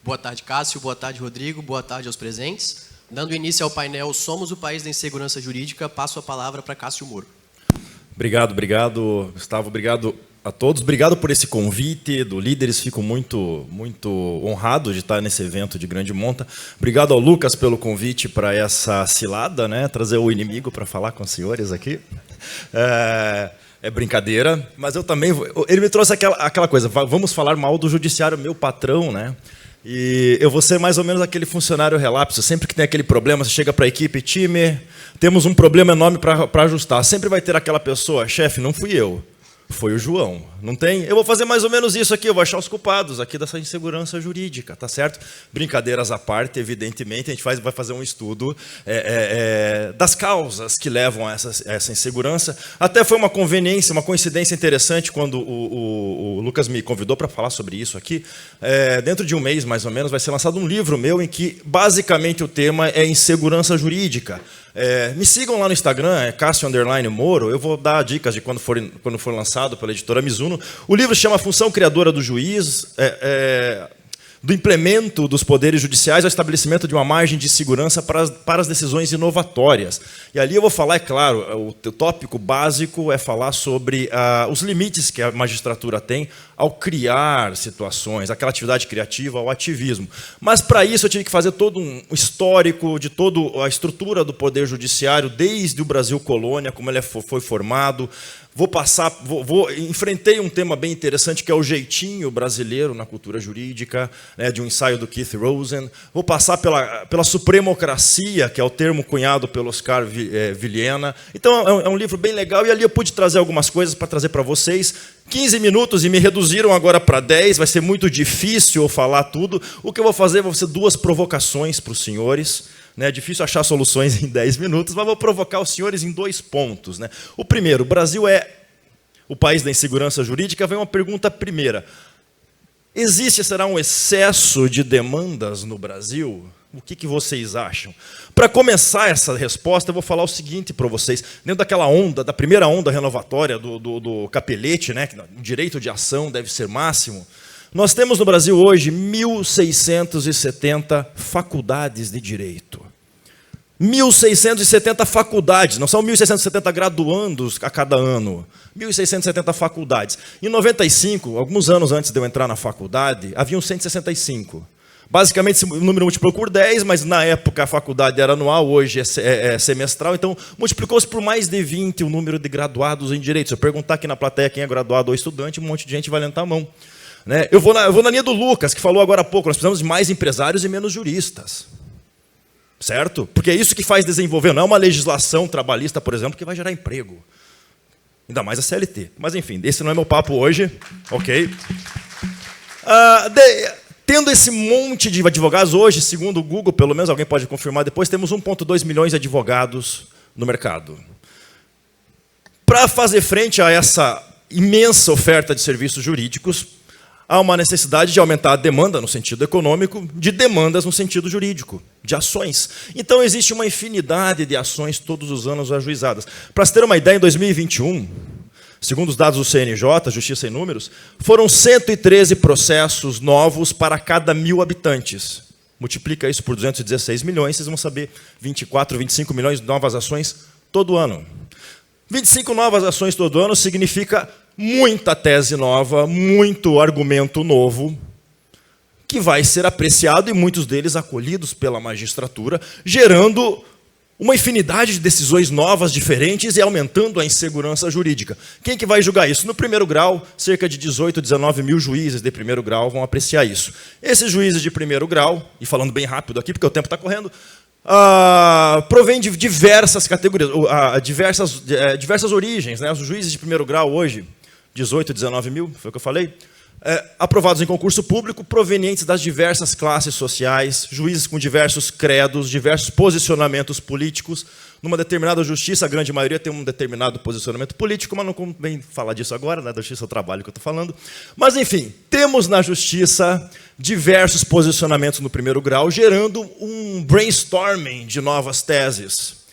Boa tarde, Cássio. Boa tarde, Rodrigo. Boa tarde aos presentes. Dando início ao painel Somos o País da Insegurança Jurídica, passo a palavra para Cássio Moro. Obrigado, Gustavo. Obrigado a todos. Obrigado por esse convite do Líderes. Fico muito honrado de estar nesse evento de grande monta. Obrigado ao Lucas pelo convite para essa cilada, né? Trazer o inimigo para falar com os senhores aqui. É brincadeira, mas eu também... Ele me trouxe aquela coisa, vamos falar mal do judiciário, meu patrão, né? E eu vou ser mais ou menos aquele funcionário relapso. Sempre que tem aquele problema, você chega para a equipe, time, temos um problema enorme para ajustar. Sempre vai ter aquela pessoa, chefe, não fui eu, foi o João. Não tem? Eu vou fazer mais ou menos isso aqui, eu vou achar os culpados aqui dessa insegurança jurídica, tá certo? Brincadeiras à parte, evidentemente, a gente vai fazer um estudo das causas que levam a essa insegurança. Até foi uma conveniência, uma coincidência interessante quando o Lucas me convidou para falar sobre isso aqui. Dentro de um mês, mais ou menos, vai ser lançado um livro meu em que, basicamente, o tema é insegurança jurídica. Me sigam lá no Instagram, Cássio_Moro. Eu vou dar dicas de quando for lançado pela editora Mizuno. O livro chama Função Criadora do Juiz, do implemento dos poderes judiciais ao estabelecimento de uma margem de segurança para as decisões inovatórias. E ali eu vou falar, é claro, o tópico básico é falar sobre os limites que a magistratura tem ao criar situações, aquela atividade criativa, ao ativismo. Mas, para isso, eu tive que fazer todo um histórico de toda a estrutura do Poder Judiciário, desde o Brasil colônia, como ele foi formado. Enfrentei um tema bem interessante, que é o jeitinho brasileiro na cultura jurídica, né, de um ensaio do Keith Rosen. Vou passar pela supremocracia, que é o termo cunhado pelo Oscar Vilhena. Então, é um livro bem legal, e ali eu pude trazer algumas coisas para trazer para vocês. 15 minutos e me reduziram agora para 10, vai ser muito difícil eu falar tudo. O que eu vou fazer vai ser 2 provocações para os senhores. É difícil achar soluções em 10 minutos, mas vou provocar os senhores em 2 pontos. O primeiro, o Brasil é o país da insegurança jurídica. Vem uma pergunta primeira. Será um excesso de demandas no Brasil? O que vocês acham? Para começar essa resposta, eu vou falar o seguinte para vocês. Dentro daquela onda, da primeira onda renovatória do Capelete, né, que o direito de ação deve ser máximo, nós temos no Brasil hoje 1.670 faculdades de direito. 1.670 faculdades, não são 1.670 graduandos a cada ano. 1.670 faculdades. Em 95, alguns anos antes de eu entrar na faculdade, haviam 165. Basicamente, esse número multiplicou por 10, mas na época a faculdade era anual, hoje é semestral, então multiplicou-se por mais de 20 o número de graduados em direito. Se eu perguntar aqui na plateia quem é graduado ou estudante, um monte de gente vai levantar a mão. Eu vou na linha do Lucas, que falou agora há pouco, nós precisamos de mais empresários e menos juristas. Certo? Porque é isso que faz desenvolver, não é uma legislação trabalhista, por exemplo, que vai gerar emprego. Ainda mais a CLT. Mas, enfim, esse não é meu papo hoje. Ok? Tendo esse monte de advogados, hoje, segundo o Google, pelo menos alguém pode confirmar depois, temos 1,2 milhões de advogados no mercado. Para fazer frente a essa imensa oferta de serviços jurídicos, há uma necessidade de aumentar a demanda no sentido econômico, de demandas no sentido jurídico, de ações. Então, existe uma infinidade de ações todos os anos ajuizadas. Para se ter uma ideia, em 2021, segundo os dados do CNJ, Justiça em Números, foram 113 processos novos para cada 1.000 habitantes. Multiplica isso por 216 milhões, vocês vão saber 24, 25 milhões de novas ações todo ano. 25 novas ações todo ano significa muita tese nova, muito argumento novo, que vai ser apreciado e muitos deles acolhidos pela magistratura, gerando uma infinidade de decisões novas, diferentes, e aumentando a insegurança jurídica. Quem que vai julgar isso? No primeiro grau, cerca de 18, 19 mil juízes de primeiro grau vão apreciar isso. Esses juízes de primeiro grau, e falando bem rápido aqui, porque o tempo está correndo, provém de diversas categorias, diversas origens. Os juízes de primeiro grau hoje, 18, 19 mil, foi o que eu falei, aprovados em concurso público, provenientes das diversas classes sociais, juízes com diversos credos, diversos posicionamentos políticos. Numa determinada justiça, a grande maioria tem um determinado posicionamento político, mas não convém falar disso agora, né? Da justiça é o trabalho que eu estou falando. Mas, enfim, temos na justiça diversos posicionamentos no primeiro grau, gerando um brainstorming de novas teses.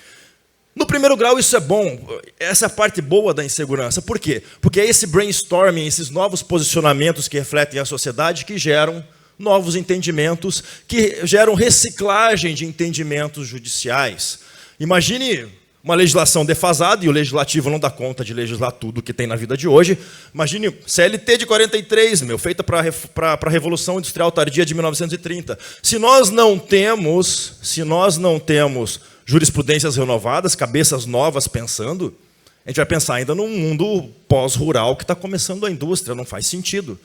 No primeiro grau, isso é bom. Essa é a parte boa da insegurança. Por quê? Porque é esse brainstorming, esses novos posicionamentos que refletem a sociedade, que geram, novos entendimentos que geram reciclagem de entendimentos judiciais. Imagine uma legislação defasada, e o legislativo não dá conta de legislar tudo que tem na vida de hoje. Imagine CLT de 43, feita para a Revolução Industrial Tardia de 1930. Se nós não temos jurisprudências renovadas, cabeças novas pensando, a gente vai pensar ainda num mundo pós-rural que está começando a indústria, não faz sentido.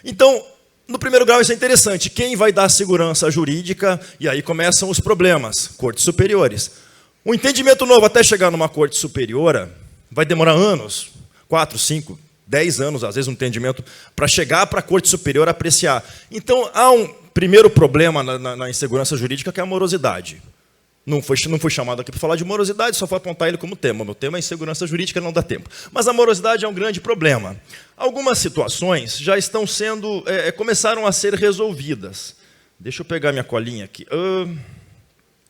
Então, no primeiro grau isso é interessante. Quem vai dar segurança jurídica? E aí começam os problemas. Cortes superiores. O entendimento novo até chegar numa corte superior vai demorar anos, 4, 5, 10 anos, às vezes, um entendimento, para chegar para a corte superior apreciar. Então, há um primeiro problema na insegurança jurídica, que é a morosidade. Não fui chamado aqui para falar de morosidade, só vou apontar ele como tema. Meu tema é insegurança jurídica, não dá tempo. Mas a morosidade é um grande problema. Algumas situações já estão sendo, começaram a ser resolvidas. Deixa eu pegar minha colinha aqui.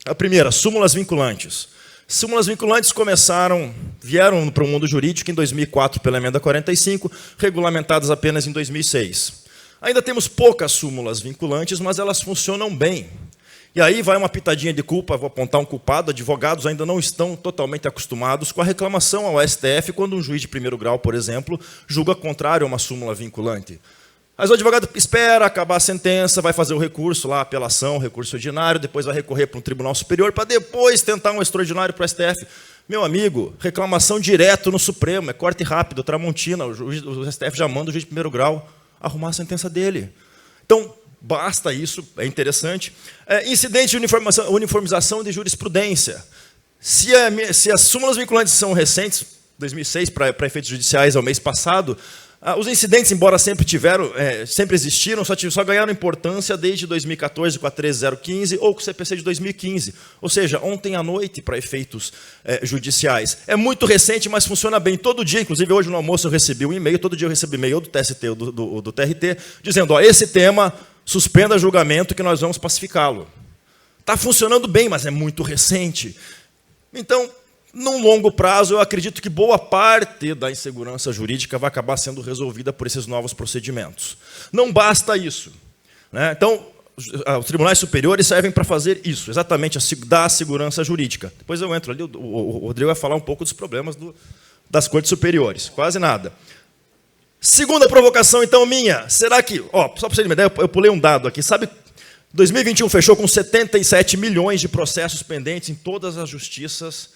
A primeira, súmulas vinculantes. Súmulas vinculantes vieram para o mundo jurídico em 2004 pela emenda 45, regulamentadas apenas em 2006. Ainda temos poucas súmulas vinculantes, mas elas funcionam bem. E aí vai uma pitadinha de culpa, vou apontar um culpado, advogados ainda não estão totalmente acostumados com a reclamação ao STF quando um juiz de primeiro grau, por exemplo, julga contrário a uma súmula vinculante. Mas o advogado espera acabar a sentença, vai fazer o recurso lá, apelação, recurso ordinário, depois vai recorrer para um tribunal superior, para depois tentar um extraordinário para o STF. Meu amigo, reclamação direto no Supremo, é corte rápido, Tramontina, o STF já manda o juiz de primeiro grau arrumar a sentença dele. Então, basta isso, é interessante. Incidente de uniformização de jurisprudência. Se as súmulas vinculantes são recentes, 2006, para efeitos judiciais, ao mês passado, os incidentes, embora sempre existiram, só ganharam importância desde 2014 com a 13015 ou com o CPC de 2015. Ou seja, ontem à noite para efeitos judiciais. É muito recente, mas funciona bem. Todo dia, inclusive hoje no almoço eu recebi um e-mail, todo dia eu recebo e-mail do TST ou do TRT, dizendo, esse tema, suspenda julgamento que nós vamos pacificá-lo. Está funcionando bem, mas é muito recente. Então, num longo prazo, eu acredito que boa parte da insegurança jurídica vai acabar sendo resolvida por esses novos procedimentos. Não basta isso. Então, os tribunais superiores servem para fazer isso, exatamente, dar a segurança jurídica. Depois eu entro ali, o Rodrigo vai falar um pouco dos problemas das cortes superiores. Quase nada. Segunda provocação, então, minha. Será que... só para você ter uma ideia, eu pulei um dado aqui. Sabe, 2021 fechou com 77 milhões de processos pendentes em todas as justiças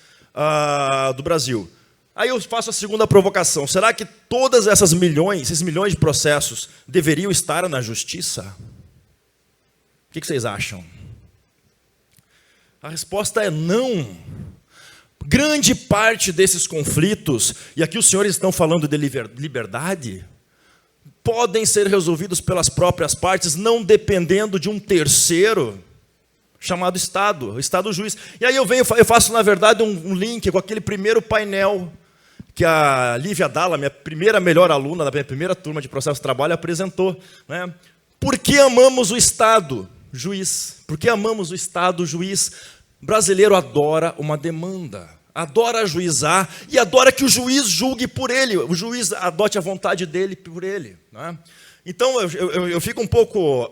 do Brasil. Aí eu faço a segunda provocação. Será que todas esses milhões de processos deveriam estar na justiça? O que vocês acham? A resposta é não. Grande parte desses conflitos, e aqui os senhores estão falando de liberdade, podem ser resolvidos pelas próprias partes, não dependendo de um terceiro chamado Estado, o Estado juiz. E aí eu faço, na verdade, um link com aquele primeiro painel que a Lívia Dalla, minha primeira melhor aluna, da minha primeira turma de processo de trabalho, apresentou. Por que amamos o Estado juiz? Por que amamos o Estado juiz? O brasileiro adora uma demanda, adora ajuizar e adora que o juiz julgue por ele, o juiz adote a vontade dele por ele. Então, eu fico um pouco...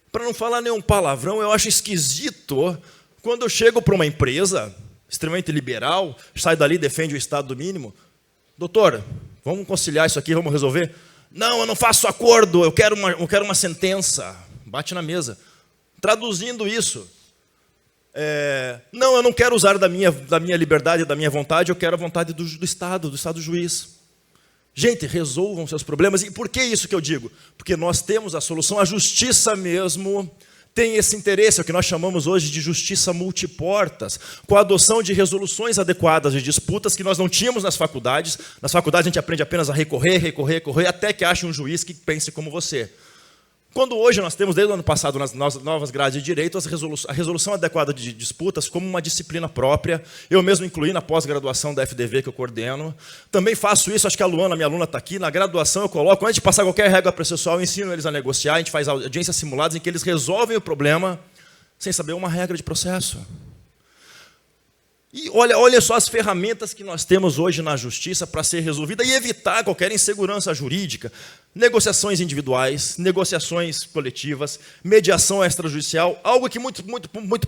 para não falar nenhum palavrão, eu acho esquisito quando eu chego para uma empresa extremamente liberal, sai dali e defende o Estado mínimo. Doutor, vamos conciliar isso aqui, vamos resolver? Não, eu não faço acordo, eu quero uma sentença. Bate na mesa. Traduzindo isso, não, eu não quero usar da minha liberdade, da minha vontade, eu quero a vontade do Estado juiz. Gente, resolvam seus problemas. E por que isso que eu digo? Porque nós temos a solução, a justiça mesmo tem esse interesse, é o que nós chamamos hoje de justiça multiportas, com a adoção de resoluções adequadas de disputas que nós não tínhamos nas faculdades. Nas faculdades a gente aprende apenas a recorrer, até que ache um juiz que pense como você. Quando hoje nós temos, desde o ano passado, nas novas grades de direito, a resolução adequada de disputas como uma disciplina própria. Eu mesmo incluí na pós-graduação da FDV que eu coordeno. Também faço isso, acho que a Luana, minha aluna, está aqui. Na graduação eu coloco, antes de passar qualquer regra processual, eu ensino eles a negociar, a gente faz audiências simuladas em que eles resolvem o problema sem saber uma regra de processo. E olha só as ferramentas que nós temos hoje na justiça para ser resolvida e evitar qualquer insegurança jurídica. Negociações individuais, negociações coletivas, mediação extrajudicial, algo que muito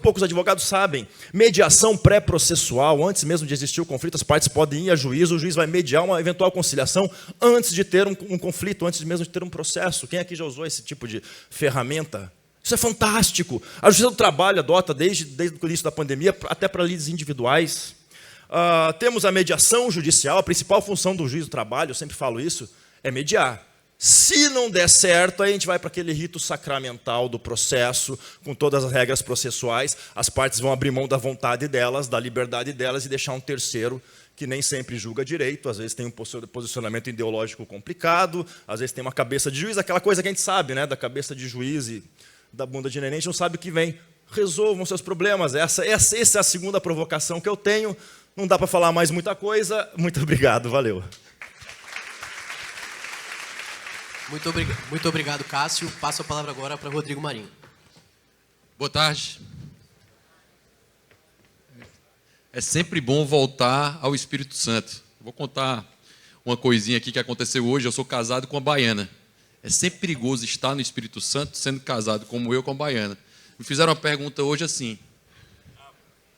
poucos advogados sabem. Mediação pré-processual, antes mesmo de existir o conflito, as partes podem ir a juízo, o juiz vai mediar uma eventual conciliação antes de ter um conflito, antes mesmo de ter um processo. Quem aqui já usou esse tipo de ferramenta? Isso é fantástico. A Justiça do Trabalho adota desde o início da pandemia até para lides individuais. Temos a mediação judicial, a principal função do juiz do trabalho, eu sempre falo isso, é mediar. Se não der certo, aí a gente vai para aquele rito sacramental do processo, com todas as regras processuais, as partes vão abrir mão da vontade delas, da liberdade delas e deixar um terceiro que nem sempre julga direito, às vezes tem um posicionamento ideológico complicado, às vezes tem uma cabeça de juiz, aquela coisa que a gente sabe, né, da cabeça de juiz e da bunda de neném, a gente não sabe o que vem. Resolvam seus problemas. Essa é a segunda provocação que eu tenho. Não dá para falar mais muita coisa. Muito obrigado, valeu. Muito obrigado, Cássio. Passo a palavra agora para Rodrigo Marinho. Boa tarde. É sempre bom voltar ao Espírito Santo. Vou contar uma coisinha aqui que aconteceu hoje. Eu sou casado com uma baiana. É sempre perigoso estar no Espírito Santo sendo casado como eu com a baiana. Me fizeram uma pergunta hoje assim: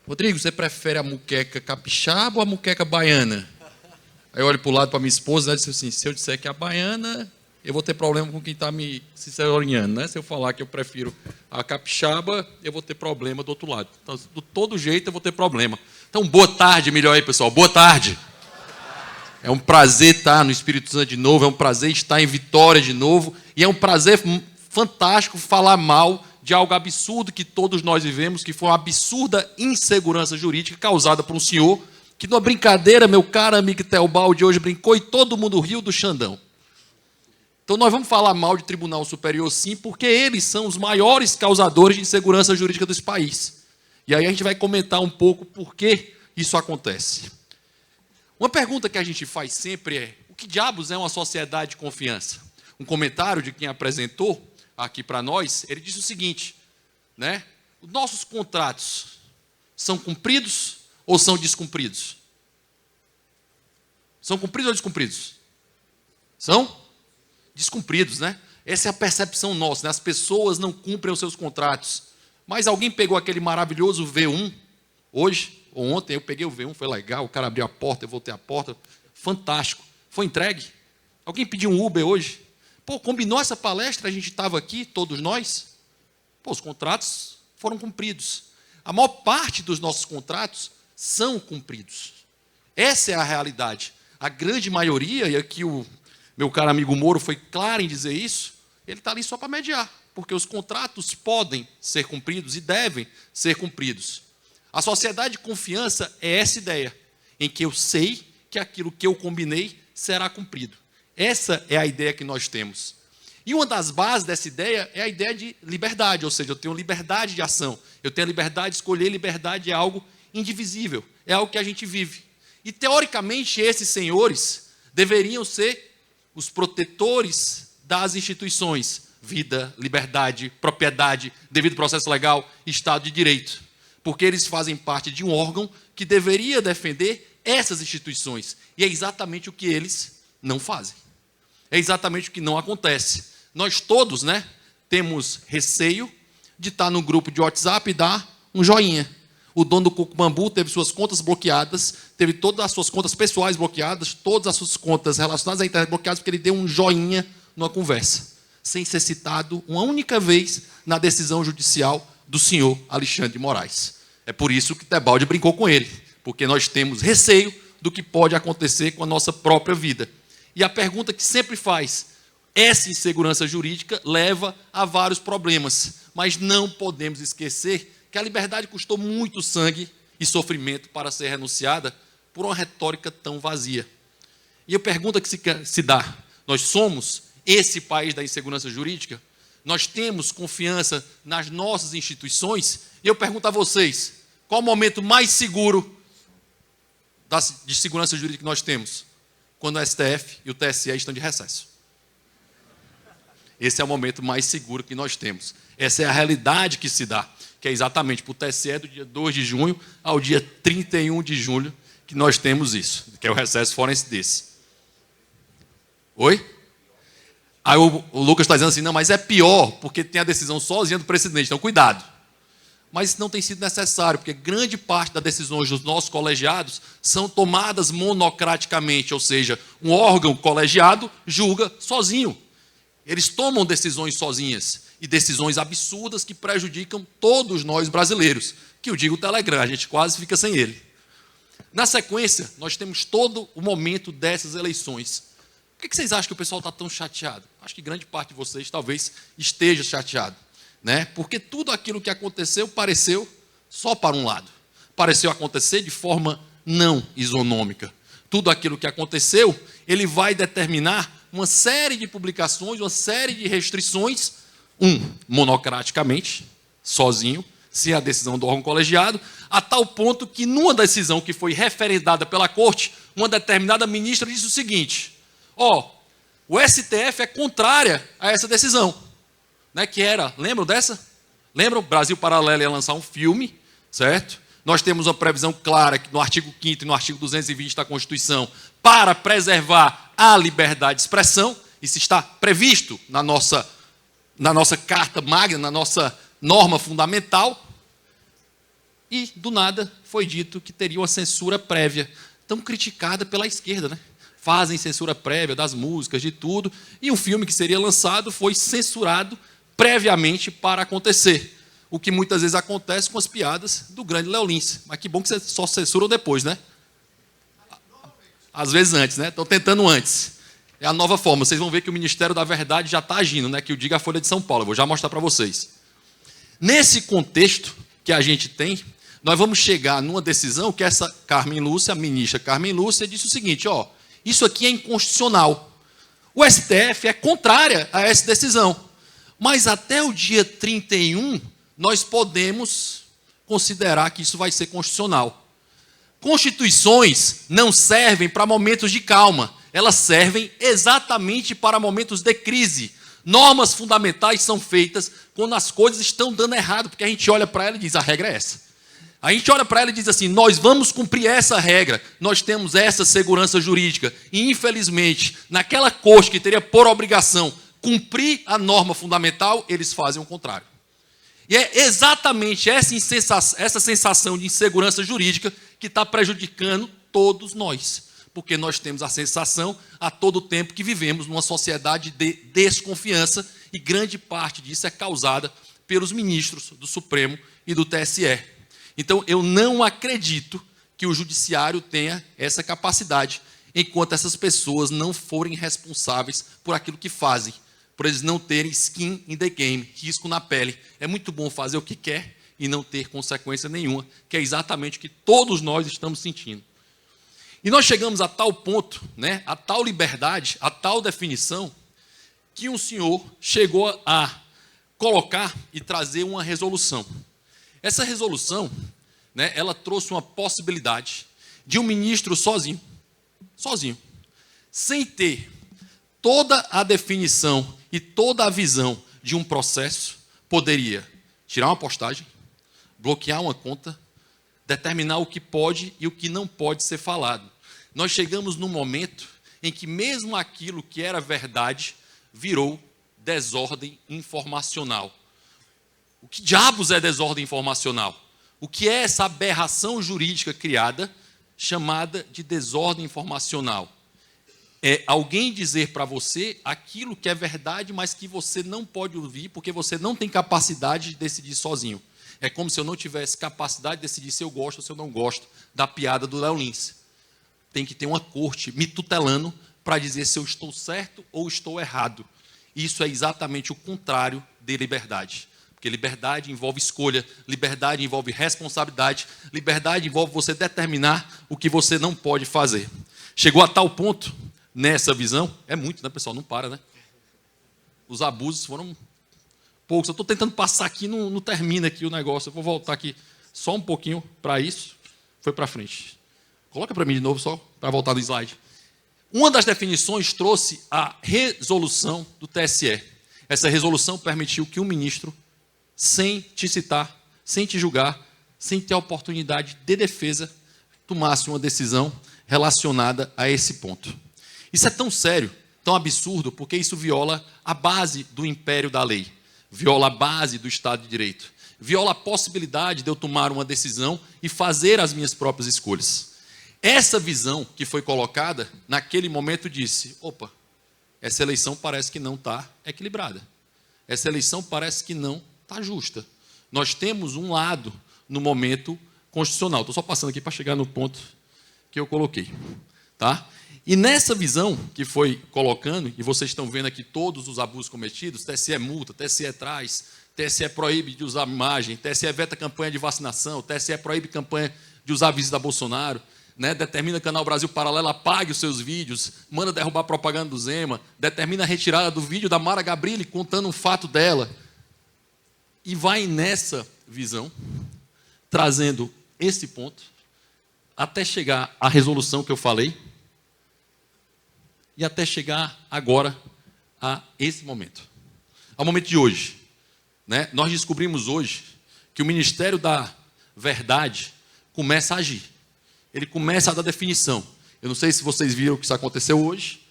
Rodrigo, você prefere a muqueca capixaba ou a muqueca baiana? Aí eu olho para o lado para minha esposa e disse assim: se eu disser que é a baiana, eu vou ter problema com quem está me censurando, né? Se eu falar que eu prefiro a capixaba, eu vou ter problema do outro lado. Então, de todo jeito, eu vou ter problema. Então, boa tarde, melhor aí, pessoal. Boa tarde. É um prazer estar no Espírito Santo de novo, é um prazer estar em Vitória de novo, e é um prazer fantástico falar mal de algo absurdo que todos nós vivemos, que foi uma absurda insegurança jurídica causada por um senhor que, numa brincadeira, meu caro amigo Teobaldi hoje brincou e todo mundo riu do Xandão. Então nós vamos falar mal de Tribunal Superior sim, porque eles são os maiores causadores de insegurança jurídica desse país. E aí a gente vai comentar um pouco por que isso acontece. Uma pergunta que a gente faz sempre é: o que diabos é uma sociedade de confiança? Um comentário de quem apresentou aqui para nós, ele disse o seguinte, né? Os nossos contratos são cumpridos ou são descumpridos? São cumpridos ou descumpridos? São descumpridos, né? Essa é a percepção nossa, né? As pessoas não cumprem os seus contratos. Mas alguém pegou aquele maravilhoso V1 hoje? Ou ontem eu peguei o V1, foi legal, o cara abriu a porta, eu voltei a porta, fantástico. Foi entregue? Alguém pediu um Uber hoje? Pô, combinou essa palestra, a gente estava aqui, todos nós? Pô, os contratos foram cumpridos. A maior parte dos nossos contratos são cumpridos. Essa é a realidade. A grande maioria, e aqui o meu caro amigo Moro foi claro em dizer isso, ele está ali só para mediar, porque os contratos podem ser cumpridos e devem ser cumpridos. A sociedade de confiança é essa ideia, em que eu sei que aquilo que eu combinei será cumprido. Essa é a ideia que nós temos. E uma das bases dessa ideia é a ideia de liberdade, ou seja, eu tenho liberdade de ação, eu tenho a liberdade de escolher, liberdade é algo indivisível, é algo que a gente vive. E, teoricamente, esses senhores deveriam ser os protetores das instituições, vida, liberdade, propriedade, devido processo legal, Estado de Direito. Porque eles fazem parte de um órgão que deveria defender essas instituições. E é exatamente o que eles não fazem. É exatamente o que não acontece. Nós todos, né, temos receio de estar no grupo de WhatsApp e dar um joinha. O dono do Coco Bambu teve suas contas bloqueadas, teve todas as suas contas pessoais bloqueadas, todas as suas contas relacionadas à internet bloqueadas, porque ele deu um joinha numa conversa, sem ser citado uma única vez na decisão judicial do senhor Alexandre de Moraes. É por isso que Tebaldi brincou com ele, porque nós temos receio do que pode acontecer com a nossa própria vida. E a pergunta que sempre faz: essa insegurança jurídica leva a vários problemas, mas não podemos esquecer que a liberdade custou muito sangue e sofrimento para ser renunciada por uma retórica tão vazia. E a pergunta que se dá: nós somos esse país da insegurança jurídica? Nós temos confiança nas nossas instituições? E eu pergunto a vocês, qual o momento mais seguro de segurança jurídica que nós temos? Quando o STF e o TSE estão de recesso. Esse é o momento mais seguro que nós temos. Essa é a realidade que se dá. que é exatamente para o TSE do dia 2 de junho ao dia 31 de julho, que nós temos isso, que é o recesso forense desse. Oi? Aí o Lucas está dizendo assim, não, mas é pior, porque tem a decisão sozinha do presidente, então cuidado. Mas isso não tem sido necessário, porque grande parte das decisões dos nossos colegiados são tomadas monocraticamente, ou seja, um órgão colegiado julga sozinho. Eles tomam decisões sozinhas, e decisões absurdas que prejudicam todos nós brasileiros, que eu digo o Telegram, a gente quase fica sem ele. Na sequência, nós temos todo o momento dessas eleições. Por que vocês acham que o pessoal está tão chateado? Acho que grande parte de vocês talvez esteja chateado, né? Porque tudo aquilo que aconteceu pareceu só para um lado. Pareceu acontecer de forma não isonômica. Tudo aquilo que aconteceu, ele vai determinar uma série de publicações, uma série de restrições, monocraticamente, sozinho, sem a decisão do órgão colegiado, a tal ponto que, numa decisão que foi referendada pela Corte, uma determinada ministra disse o seguinte: o STF é contrária a essa decisão. Né, que era, lembram dessa? Lembram? Brasil Paralelo ia lançar um filme, certo? Nós temos uma previsão clara que no artigo 5º e no artigo 220 da Constituição para preservar a liberdade de expressão. Isso está previsto na nossa Carta Magna, na nossa norma fundamental. E, do nada, foi dito que teria uma censura prévia, tão criticada pela esquerda, né? Fazem censura prévia das músicas, de tudo, e um filme que seria lançado foi censurado previamente para acontecer. O que muitas vezes acontece com as piadas do grande Léo Lins. Mas que bom que vocês só censuram depois, né? Às vezes antes, né? Estão tentando antes. É a nova forma. Vocês vão ver que o Ministério da Verdade já está agindo, né? Que o diga a Folha de São Paulo. Eu vou já mostrar para vocês. Nesse contexto que a gente tem, nós vamos chegar numa decisão que essa Carmen Lúcia, a ministra Carmen Lúcia, disse o seguinte: isso aqui é inconstitucional. O STF é contrária a essa decisão. Mas até o dia 31, nós podemos considerar que isso vai ser constitucional. Constituições não servem para momentos de calma. Elas servem exatamente para momentos de crise. Normas fundamentais são feitas quando as coisas estão dando errado, porque a gente olha para ela e diz, a regra é essa. A gente olha para ela e diz assim, nós vamos cumprir essa regra, nós temos essa segurança jurídica. E, infelizmente, naquela corte que teria por obrigação cumprir a norma fundamental, eles fazem o contrário. E é exatamente essa sensação de insegurança jurídica que está prejudicando todos nós. Porque nós temos a sensação a todo tempo que vivemos numa sociedade de desconfiança e grande parte disso é causada pelos ministros do Supremo e do TSE. Então, eu não acredito que o judiciário tenha essa capacidade, enquanto essas pessoas não forem responsáveis por aquilo que fazem, por eles não terem skin in the game, risco na pele. É muito bom fazer o que quer e não ter consequência nenhuma, que é exatamente o que todos nós estamos sentindo. E nós chegamos a tal ponto, né, a tal liberdade, a tal definição, que um senhor chegou a colocar e trazer uma resolução. Essa resolução, né, ela trouxe uma possibilidade de um ministro sozinho, sem ter toda a definição e toda a visão de um processo, poderia tirar uma postagem, bloquear uma conta, determinar o que pode e o que não pode ser falado. Nós chegamos num momento em que mesmo aquilo que era verdade virou desordem informacional. O que diabos é desordem informacional? O que é essa aberração jurídica criada, chamada de desordem informacional? É alguém dizer para você aquilo que é verdade, mas que você não pode ouvir, porque você não tem capacidade de decidir sozinho. É como se eu não tivesse capacidade de decidir se eu gosto ou se eu não gosto da piada do Léo Lins. Tem que ter uma corte me tutelando para dizer se eu estou certo ou estou errado. Isso é exatamente o contrário de liberdade. Porque liberdade envolve escolha, liberdade envolve responsabilidade, liberdade envolve você determinar o que você não pode fazer. Chegou a tal ponto, nessa visão, é muito, né, pessoal? Não para, né? Os abusos foram poucos. Eu estou tentando passar aqui, não termina aqui o negócio. Eu vou voltar aqui só um pouquinho para isso. Foi para frente. Coloca para mim de novo, só para voltar no slide. Uma das definições trouxe a resolução do TSE. Essa resolução permitiu que um ministro, sem te citar, sem te julgar, sem ter a oportunidade de defesa, tomasse uma decisão relacionada a esse ponto. Isso é tão sério, tão absurdo, porque isso viola a base do império da lei, viola a base do Estado de Direito, viola a possibilidade de eu tomar uma decisão e fazer as minhas próprias escolhas. Essa visão que foi colocada, naquele momento disse, opa, essa eleição parece que não está equilibrada. Essa eleição parece que não está justa. Nós temos um lado no momento constitucional. Estou só passando aqui para chegar no ponto que eu coloquei. Tá? E nessa visão que foi colocando, e vocês estão vendo aqui todos os abusos cometidos, TSE multa, TSE traz, TSE proíbe de usar imagem, TSE veta campanha de vacinação, TSE proíbe campanha de usar visita Bolsonaro, né, determina Canal Brasil Paralelo apague os seus vídeos, manda derrubar a propaganda do Zema, determina a retirada do vídeo da Mara Gabrilli contando um fato dela. E vai nessa visão, trazendo esse ponto, até chegar à resolução que eu falei, e até chegar agora a esse momento. Ao momento de hoje. Né, nós descobrimos hoje que o Ministério da Verdade começa a agir. Ele começa a dar definição. Eu não sei se vocês viram o que isso aconteceu hoje.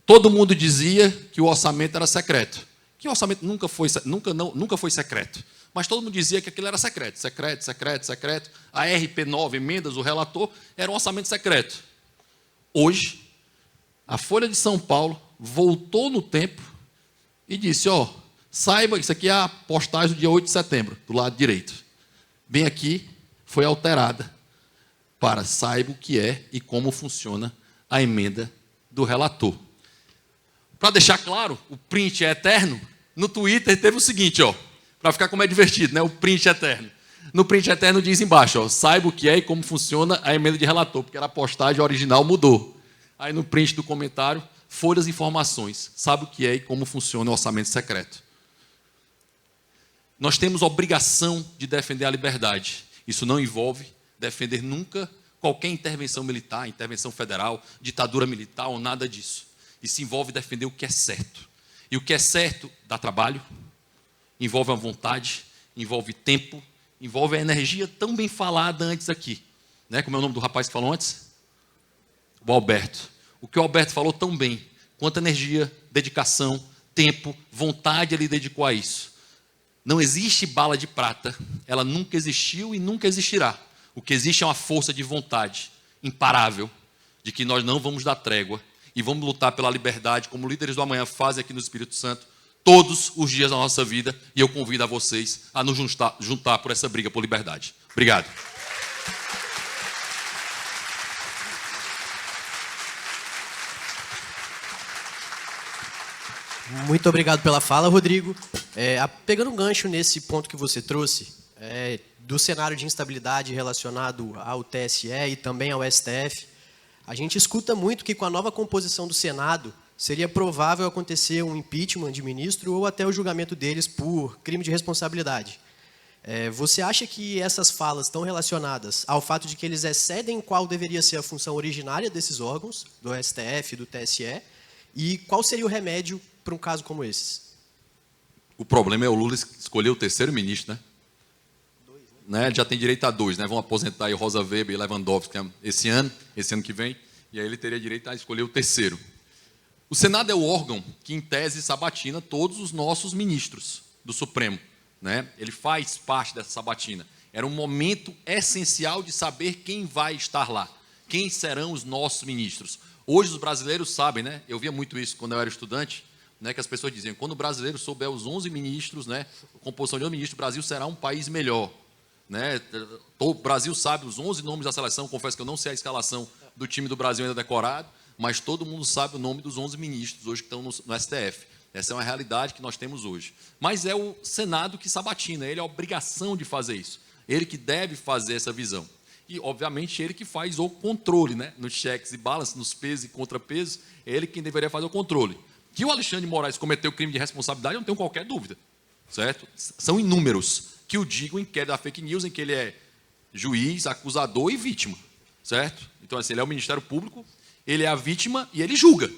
Todo mundo dizia que o orçamento era secreto. Que o orçamento nunca foi secreto. Mas todo mundo dizia que aquilo era secreto. Secreto. A RP9, emendas, o relator, era um orçamento secreto. Hoje, a Folha de São Paulo voltou no tempo e disse, saiba, isso aqui é a postagem do dia 8 de setembro, do lado direito. Bem aqui, foi alterada para saiba o que é e como funciona a emenda do relator. Para deixar claro, o print é eterno, no Twitter teve o seguinte, para ficar como é divertido, né? O print eterno. No print eterno diz embaixo, saiba o que é e como funciona a emenda de relator, porque era a postagem original, mudou. Aí no print do comentário, folhas e informações, sabe o que é e como funciona o orçamento secreto. Nós temos a obrigação de defender a liberdade. Isso não envolve defender nunca qualquer intervenção militar, intervenção federal, ditadura militar ou nada disso. Isso envolve defender o que é certo. E o que é certo dá trabalho, envolve a vontade, envolve tempo, envolve a energia tão bem falada antes aqui. Né? Como é o nome do rapaz que falou antes? O Alberto. O que o Alberto falou tão bem. Quanta energia, dedicação, tempo, vontade ele dedicou a isso. Não existe bala de prata, ela nunca existiu e nunca existirá. O que existe é uma força de vontade imparável, de que nós não vamos dar trégua e vamos lutar pela liberdade, como líderes do amanhã fazem aqui no Espírito Santo, todos os dias da nossa vida, e eu convido a vocês a nos juntar por essa briga por liberdade. Obrigado. Muito obrigado pela fala, Rodrigo. Pegando um gancho nesse ponto que você trouxe, do cenário de instabilidade relacionado ao TSE e também ao STF, a gente escuta muito que com a nova composição do Senado seria provável acontecer um impeachment de ministro ou até o julgamento deles por crime de responsabilidade. Você acha que essas falas estão relacionadas ao fato de que eles excedem qual deveria ser a função originária desses órgãos, do STF e do TSE, e qual seria o remédio para um caso como esse? O problema é o Lula escolher o terceiro ministro, né? Né? Já tem direito a 2, né? Vão aposentar aí Rosa Weber e Lewandowski esse ano que vem, e aí ele teria direito a escolher o terceiro. O Senado é o órgão que, em tese, sabatina todos os nossos ministros do Supremo, né? Ele faz parte dessa sabatina. Era um momento essencial de saber quem vai estar lá, quem serão os nossos ministros. Hoje os brasileiros sabem, né? Eu via muito isso quando eu era estudante, né? Que as pessoas diziam, quando o brasileiro souber os 11 ministros, né? A composição de 11 ministros, o Brasil será um país melhor. Né? O Brasil sabe os 11 nomes da seleção, confesso que eu não sei a escalação do time do Brasil ainda decorado, mas todo mundo sabe o nome dos 11 ministros hoje que estão no STF. Essa é uma realidade que nós temos hoje. Mas é o Senado que sabatina, ele é a obrigação de fazer isso. Ele que deve fazer essa visão. E, obviamente, ele que faz o controle, né? Nos cheques e balanços, nos pesos e contrapesos, é ele quem deveria fazer o controle. Que o Alexandre de Moraes cometeu crime de responsabilidade, eu não tenho qualquer dúvida. Certo? São inúmeros que o digam em inquérito da fake news, em que ele é juiz, acusador e vítima, certo? Então, assim, ele é o Ministério Público, ele é a vítima e ele julga.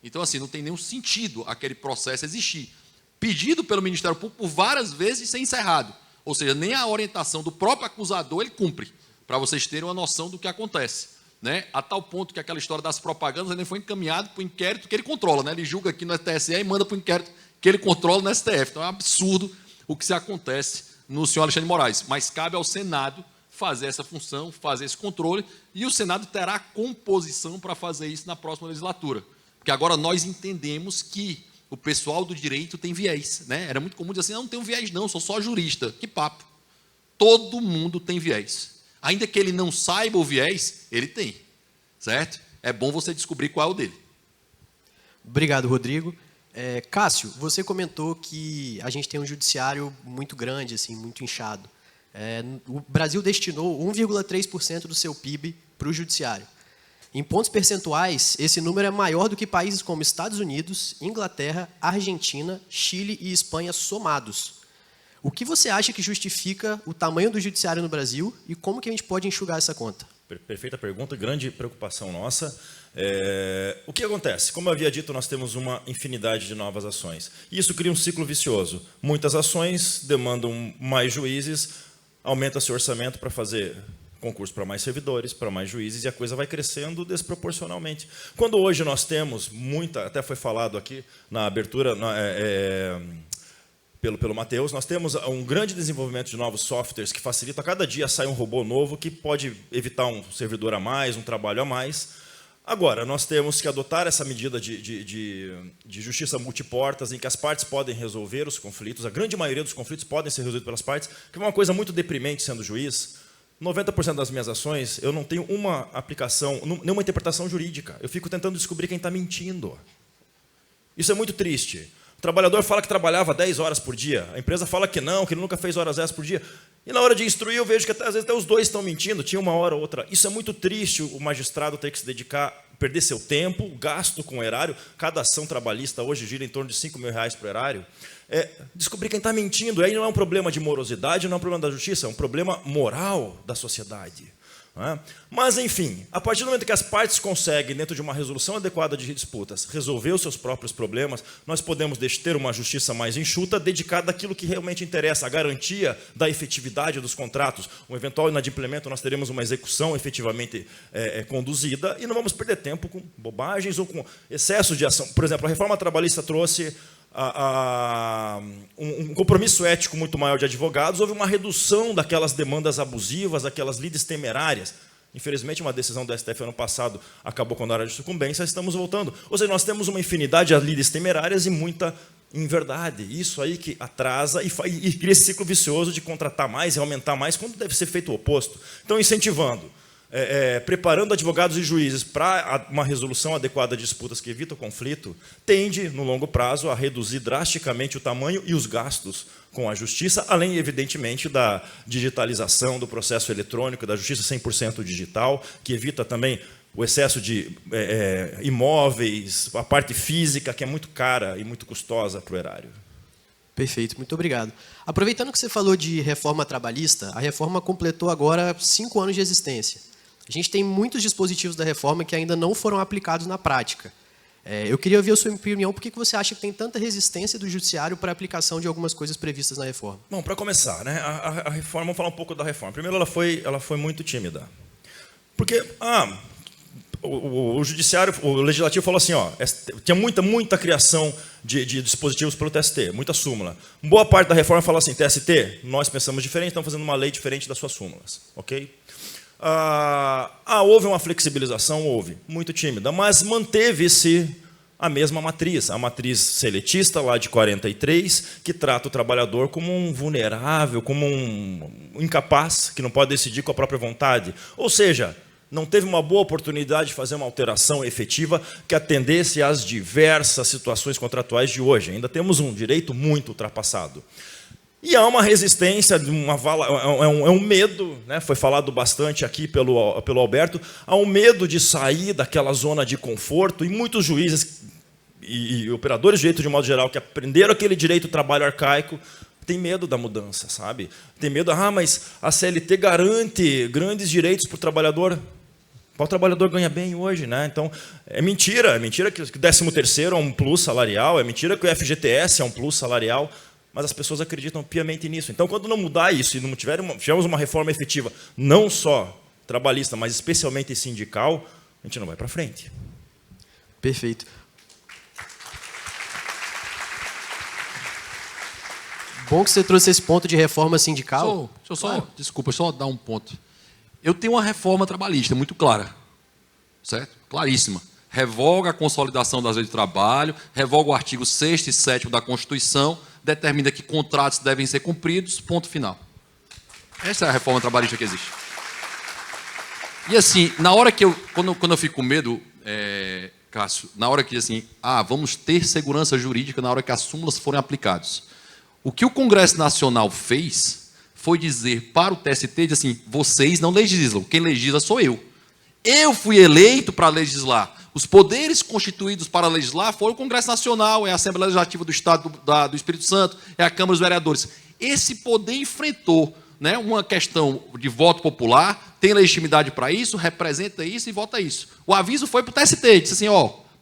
Então, assim, não tem nenhum sentido aquele processo existir. Pedido pelo Ministério Público por várias vezes e ser encerrado. Ou seja, nem a orientação do próprio acusador ele cumpre, para vocês terem uma noção do que acontece. Né? A tal ponto que aquela história das propagandas ele foi encaminhado para o inquérito que ele controla. Né? Ele julga aqui no TSE e manda para o inquérito que ele controla no STF. Então é um absurdo o que se acontece no senhor Alexandre de Moraes. Mas cabe ao Senado fazer essa função, fazer esse controle, e o Senado terá composição para fazer isso na próxima legislatura. Porque agora nós entendemos que o pessoal do direito tem viés. Né? Era muito comum dizer assim, não tenho viés não, sou só jurista. Que papo. Todo mundo tem viés. Ainda que ele não saiba o viés, ele tem. Certo? É bom você descobrir qual é o dele. Obrigado, Rodrigo. Cássio, você comentou que a gente tem um judiciário muito grande, assim, muito inchado. O Brasil destinou 1,3% do seu PIB para o judiciário. Em pontos percentuais, esse número é maior do que países como Estados Unidos, Inglaterra, Argentina, Chile e Espanha somados. O que você acha que justifica o tamanho do judiciário no Brasil e como que a gente pode enxugar essa conta? Perfeita pergunta, grande preocupação nossa. O que acontece? Como eu havia dito, nós temos uma infinidade de novas ações. E isso cria um ciclo vicioso. Muitas ações demandam mais juízes, aumenta-se o orçamento para fazer concurso para mais servidores, para mais juízes, e a coisa vai crescendo desproporcionalmente. Quando hoje nós temos muita, até foi falado aqui na abertura, pelo Matheus, nós temos um grande desenvolvimento de novos softwares que facilita, a cada dia sai um robô novo que pode evitar um servidor a mais, um trabalho a mais. Agora, nós temos que adotar essa medida de justiça multiportas, em que as partes podem resolver os conflitos, a grande maioria dos conflitos podem ser resolvidos pelas partes, que é uma coisa muito deprimente sendo juiz. 90% das minhas ações, eu não tenho uma aplicação, nenhuma interpretação jurídica. Eu fico tentando descobrir quem está mentindo. Isso é muito triste. O trabalhador fala que trabalhava 10 horas por dia, a empresa fala que ele nunca fez horas extras por dia. E na hora de instruir, eu vejo que às vezes até os dois estão mentindo, tinha uma hora ou outra. Isso é muito triste, o magistrado ter que se dedicar, perder seu tempo, gasto com o erário. Cada ação trabalhista hoje gira em torno de R$5.000 para o erário. Descobrir quem está mentindo. Aí não é um problema de morosidade, não é um problema da justiça, é um problema moral da sociedade. Mas, enfim, a partir do momento que as partes conseguem, dentro de uma resolução adequada de disputas, resolver os seus próprios problemas, nós podemos ter uma justiça mais enxuta, dedicada àquilo que realmente interessa, a garantia da efetividade dos contratos. Um eventual inadimplemento, nós teremos uma execução efetivamente conduzida e não vamos perder tempo com bobagens ou com excesso de ação. Por exemplo, a reforma trabalhista trouxe um compromisso ético muito maior de advogados, houve uma redução daquelas demandas abusivas, aquelas lides temerárias. Infelizmente, uma decisão do STF ano passado acabou com a área de sucumbência, estamos voltando. Ou seja, nós temos uma infinidade de lides temerárias e muita inverdade. Isso aí que atrasa e cria esse ciclo vicioso de contratar mais e aumentar mais, quando deve ser feito o oposto. Então, incentivando. Preparando advogados e juízes para uma resolução adequada de disputas que evita o conflito, tende, no longo prazo, a reduzir drasticamente o tamanho e os gastos com a justiça, além, evidentemente, da digitalização do processo eletrônico, da justiça 100% digital, que evita também o excesso de imóveis, a parte física, que é muito cara e muito custosa para o erário. Perfeito, muito obrigado. Aproveitando que você falou de reforma trabalhista, a reforma completou agora 5 anos de existência. A gente tem muitos dispositivos da reforma que ainda não foram aplicados na prática. Eu queria ouvir a sua opinião, por que você acha que tem tanta resistência do judiciário para a aplicação de algumas coisas previstas na reforma? Bom, para começar, né, a reforma, vamos falar um pouco da reforma. Primeiro, ela foi muito tímida. Porque o judiciário, o legislativo falou assim, tinha muita criação de dispositivos pelo TST, muita súmula. Boa parte da reforma fala assim, TST, nós pensamos diferente, estamos fazendo uma lei diferente das suas súmulas. Ok? Houve uma flexibilização? Houve, muito tímida, mas manteve-se a mesma matriz, a matriz seletista lá de 43, que trata o trabalhador como um vulnerável, como um incapaz, que não pode decidir com a própria vontade. Ou seja, não teve uma boa oportunidade de fazer uma alteração efetiva que atendesse às diversas situações contratuais de hoje. Ainda temos um direito muito ultrapassado. E há uma resistência, um medo, né? Foi falado bastante aqui pelo Alberto, há um medo de sair daquela zona de conforto, e muitos juízes e operadores de direito, de modo geral, que aprenderam aquele direito do trabalho arcaico, tem medo da mudança, sabe? Tem medo, mas a CLT garante grandes direitos para o trabalhador. O trabalhador ganha bem hoje, né? Então, é mentira que o 13º é um plus salarial, é mentira que o FGTS é um plus salarial. mas as pessoas acreditam piamente nisso. Então, quando não mudar isso e não tivermos uma reforma efetiva, não só trabalhista, mas especialmente sindical, a gente não vai para frente. Perfeito. Bom que você trouxe esse ponto de reforma sindical. Desculpa, só dar um ponto. Eu tenho uma reforma trabalhista muito clara, certo? Claríssima. Revoga a consolidação das leis do trabalho, revoga o artigo 6º e 7º da Constituição, determina que contratos devem ser cumpridos, ponto final. Essa é a reforma trabalhista que existe. E assim, na hora que quando eu fico com medo, Cássio, na hora que assim, vamos ter segurança jurídica na hora que as súmulas forem aplicadas. O que o Congresso Nacional fez foi dizer para o TST, assim, vocês não legislam, quem legisla sou eu. Eu fui eleito para legislar. Os poderes constituídos para legislar foram o Congresso Nacional, é a Assembleia Legislativa do Estado do Espírito Santo, é a Câmara dos Vereadores. Esse poder enfrentou, né, uma questão de voto popular, tem legitimidade para isso, representa isso e vota isso. O aviso foi para o TST, disse assim,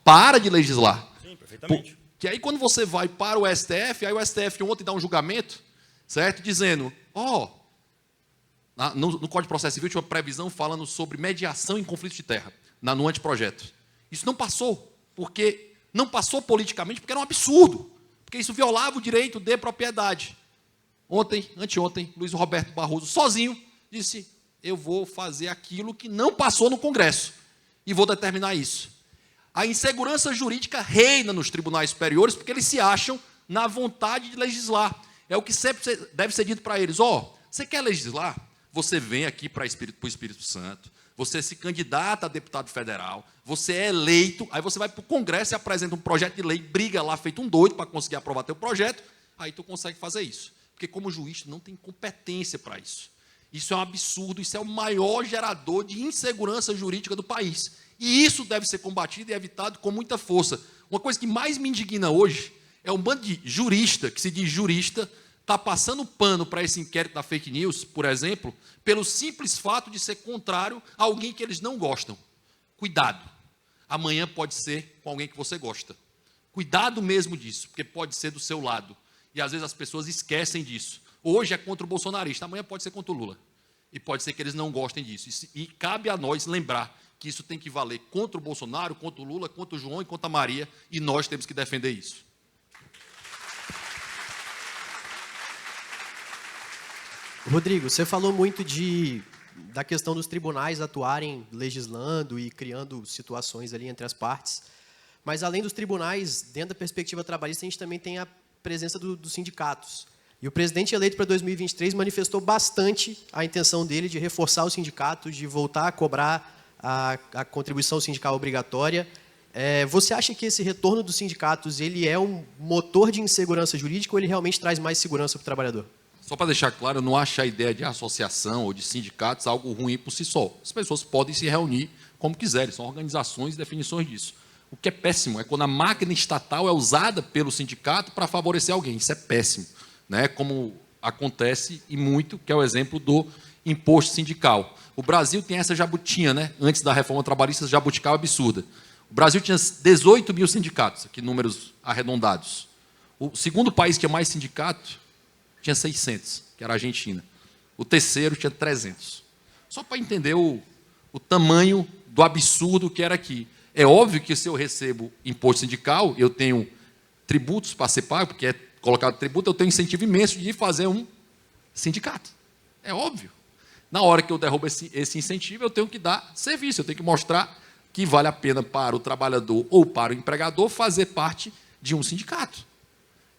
para de legislar. Sim, perfeitamente. Que aí quando você vai para o STF, aí o STF ontem dá um julgamento, certo? Dizendo, no Código de Processo Civil tinha uma previsão falando sobre mediação em conflito de terra, no anteprojeto. Isso não passou, porque não passou politicamente, porque era um absurdo, porque isso violava o direito de propriedade. Anteontem, Luiz Roberto Barroso, sozinho, disse, eu vou fazer aquilo que não passou no Congresso, e vou determinar isso. A insegurança jurídica reina nos tribunais superiores porque eles se acham na vontade de legislar. É o que sempre deve ser dito para eles. Você quer legislar? Você vem aqui para o Espírito Santo, você se candidata a deputado federal, você é eleito, aí você vai para o Congresso e apresenta um projeto de lei, briga lá feito um doido para conseguir aprovar teu projeto, aí tu consegue fazer isso. Porque como juiz tu não tem competência para isso. Isso é um absurdo, isso é o maior gerador de insegurança jurídica do país. E isso deve ser combatido e evitado com muita força. Uma coisa que mais me indigna hoje é um bando de jurista, que se diz jurista, está passando pano para esse inquérito da fake news, por exemplo, pelo simples fato de ser contrário a alguém que eles não gostam. Cuidado. Amanhã pode ser com alguém que você gosta. Cuidado mesmo disso, porque pode ser do seu lado. E às vezes as pessoas esquecem disso. Hoje é contra o bolsonarista, amanhã pode ser contra o Lula. E pode ser que eles não gostem disso. E cabe a nós lembrar que isso tem que valer contra o Bolsonaro, contra o Lula, contra o João e contra a Maria, e nós temos que defender isso. Rodrigo, você falou muito da questão dos tribunais atuarem legislando e criando situações ali entre as partes, mas além dos tribunais, dentro da perspectiva trabalhista, a gente também tem a presença dos sindicatos. E o presidente eleito para 2023 manifestou bastante a intenção dele de reforçar os sindicatos, de voltar a cobrar a contribuição sindical obrigatória. Você acha que esse retorno dos sindicatos ele é um motor de insegurança jurídica ou ele realmente traz mais segurança para o trabalhador? Só para deixar claro, eu não acho a ideia de associação ou de sindicatos algo ruim por si só. As pessoas podem se reunir como quiserem, são organizações e definições disso. O que é péssimo é quando a máquina estatal é usada pelo sindicato para favorecer alguém. Isso é péssimo, né? Como acontece e muito, que é o exemplo do imposto sindical. O Brasil tem essa jabutinha, né? Antes da reforma trabalhista, jabuticaba absurda. O Brasil tinha 18 mil sindicatos, aqui números arredondados. O segundo país que tinha mais sindicato tinha 600, que era a Argentina. O terceiro tinha 300. Só para entender o tamanho do absurdo que era aqui. É óbvio que se eu recebo imposto sindical, eu tenho tributos para ser pago, porque é colocado tributo, eu tenho incentivo imenso de fazer um sindicato. É óbvio. Na hora que eu derrubo esse incentivo, eu tenho que dar serviço, eu tenho que mostrar que vale a pena para o trabalhador ou para o empregador fazer parte de um sindicato.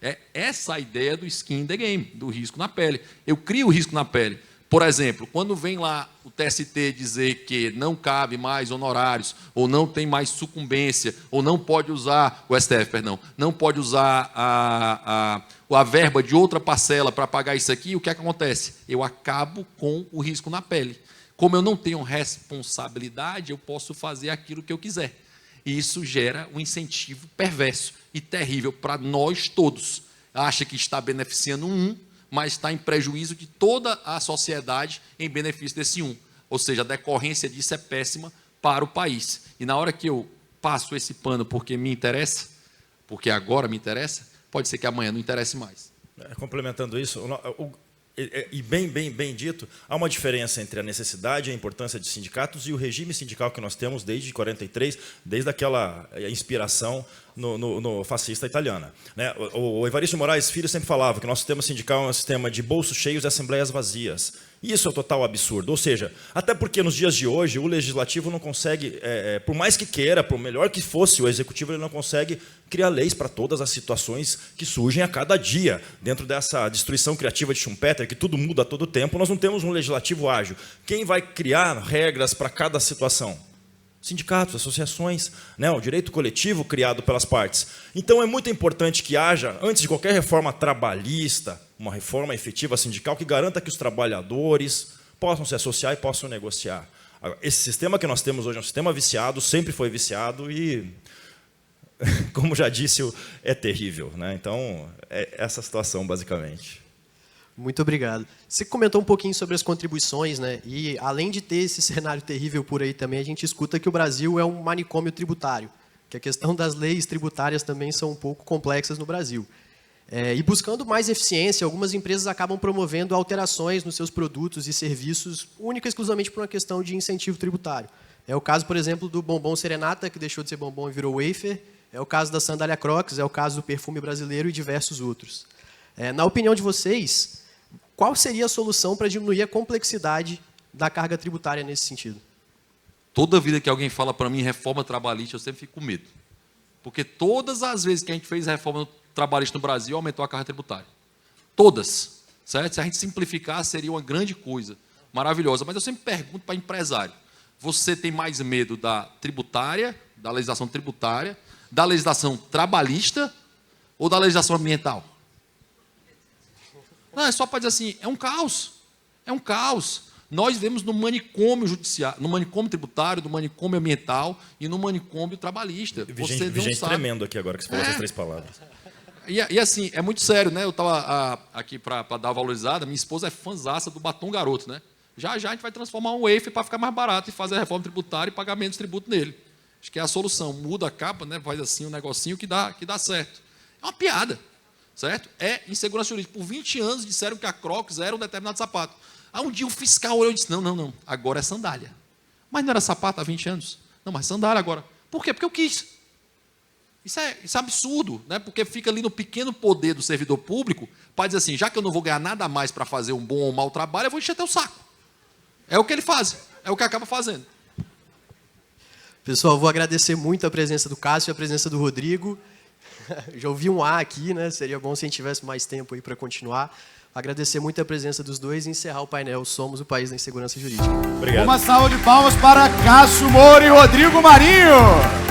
É essa a ideia do skin in the game, do risco na pele. Eu crio o risco na pele. Por exemplo, quando vem lá o TST dizer que não cabe mais honorários, ou não tem mais sucumbência, ou não pode usar, o STF, perdão, não pode usar a verba de outra parcela para pagar isso aqui, o que é que acontece? Eu acabo com o risco na pele. Como eu não tenho responsabilidade, eu posso fazer aquilo que eu quiser. E isso gera um incentivo perverso e terrível para nós todos. Acha que está beneficiando um, mas está em prejuízo de toda a sociedade em benefício desse um. Ou seja, a decorrência disso é péssima para o país. E na hora que eu passo esse pano porque me interessa, porque agora me interessa, pode ser que amanhã não interesse mais. Complementando isso, e bem dito, há uma diferença entre a necessidade e a importância de sindicatos e o regime sindical que nós temos desde 43, desde aquela inspiração no fascista italiana. Né? O Evaristo Moraes Filho sempre falava que nosso sistema sindical é um sistema de bolsos cheios e assembleias vazias. E isso é um total absurdo. Ou seja, até porque nos dias de hoje o legislativo não consegue, por mais que queira, por melhor que fosse o executivo, ele não consegue criar leis para todas as situações que surgem a cada dia. Dentro dessa destruição criativa de Schumpeter, que tudo muda a todo tempo, nós não temos um legislativo ágil. Quem vai criar regras para cada situação? Sindicatos, associações, né, o direito coletivo criado pelas partes. Então é muito importante que haja, antes de qualquer reforma trabalhista, uma reforma efetiva sindical que garanta que os trabalhadores possam se associar e possam negociar. Esse sistema que nós temos hoje é um sistema viciado, sempre foi viciado e, como já disse, é terrível. Né? Então, é essa situação, basicamente. Muito obrigado. Você comentou um pouquinho sobre as contribuições, né? E além de ter esse cenário terrível por aí também, a gente escuta que o Brasil é um manicômio tributário, que a questão das leis tributárias também são um pouco complexas no Brasil. E buscando mais eficiência, algumas empresas acabam promovendo alterações nos seus produtos e serviços, única e exclusivamente por uma questão de incentivo tributário. É o caso, por exemplo, do bombom Serenata, que deixou de ser bombom e virou wafer. É o caso da sandália Crocs, é o caso do perfume brasileiro e diversos outros. Na opinião de vocês, qual seria a solução para diminuir a complexidade da carga tributária nesse sentido? Toda vida que alguém fala para mim reforma trabalhista, eu sempre fico com medo. Porque todas as vezes que a gente fez reforma trabalhista no Brasil, aumentou a carga tributária. Todas. Certo? Se a gente simplificar, seria uma grande coisa, maravilhosa. Mas eu sempre pergunto para empresário, você tem mais medo da tributária, da legislação tributária, da legislação trabalhista ou da legislação ambiental? Não, é só para dizer assim, é um caos. É um caos. Nós vivemos no manicômio judiciário, no manicômio tributário, no manicômio ambiental e no manicômio trabalhista. Você não sabe. Tremendo aqui agora que você falou essas 3 palavras. E assim, é muito sério, né? Eu estava aqui para dar uma valorizada, minha esposa é fãzaça do batom garoto, né? Já a gente vai transformar um wafer para ficar mais barato e fazer a reforma tributária e pagar menos tributo nele. Acho que é a solução. Muda a capa, né? Faz assim um negocinho que dá certo. É uma piada. Certo? É insegurança jurídica. Por 20 anos disseram que a Crocs era um determinado sapato. Aí um dia o fiscal olhou e disse, não, agora é sandália. Mas não era sapato há 20 anos? Não, mas sandália agora. Por quê? Porque eu quis. Isso é absurdo, né? Porque fica ali no pequeno poder do servidor público para dizer assim, já que eu não vou ganhar nada mais para fazer um bom ou mau trabalho, eu vou encher até o saco. É o que ele faz, é o que acaba fazendo. Pessoal, vou agradecer muito a presença do Cássio e a presença do Rodrigo. Já ouvi um A aqui, né? Seria bom se a gente tivesse mais tempo aí para continuar. Agradecer muito a presença dos dois e encerrar o painel Somos o País da Insegurança Jurídica. Obrigado. Uma salva de palmas para Cássio Moura e Rodrigo Marinho.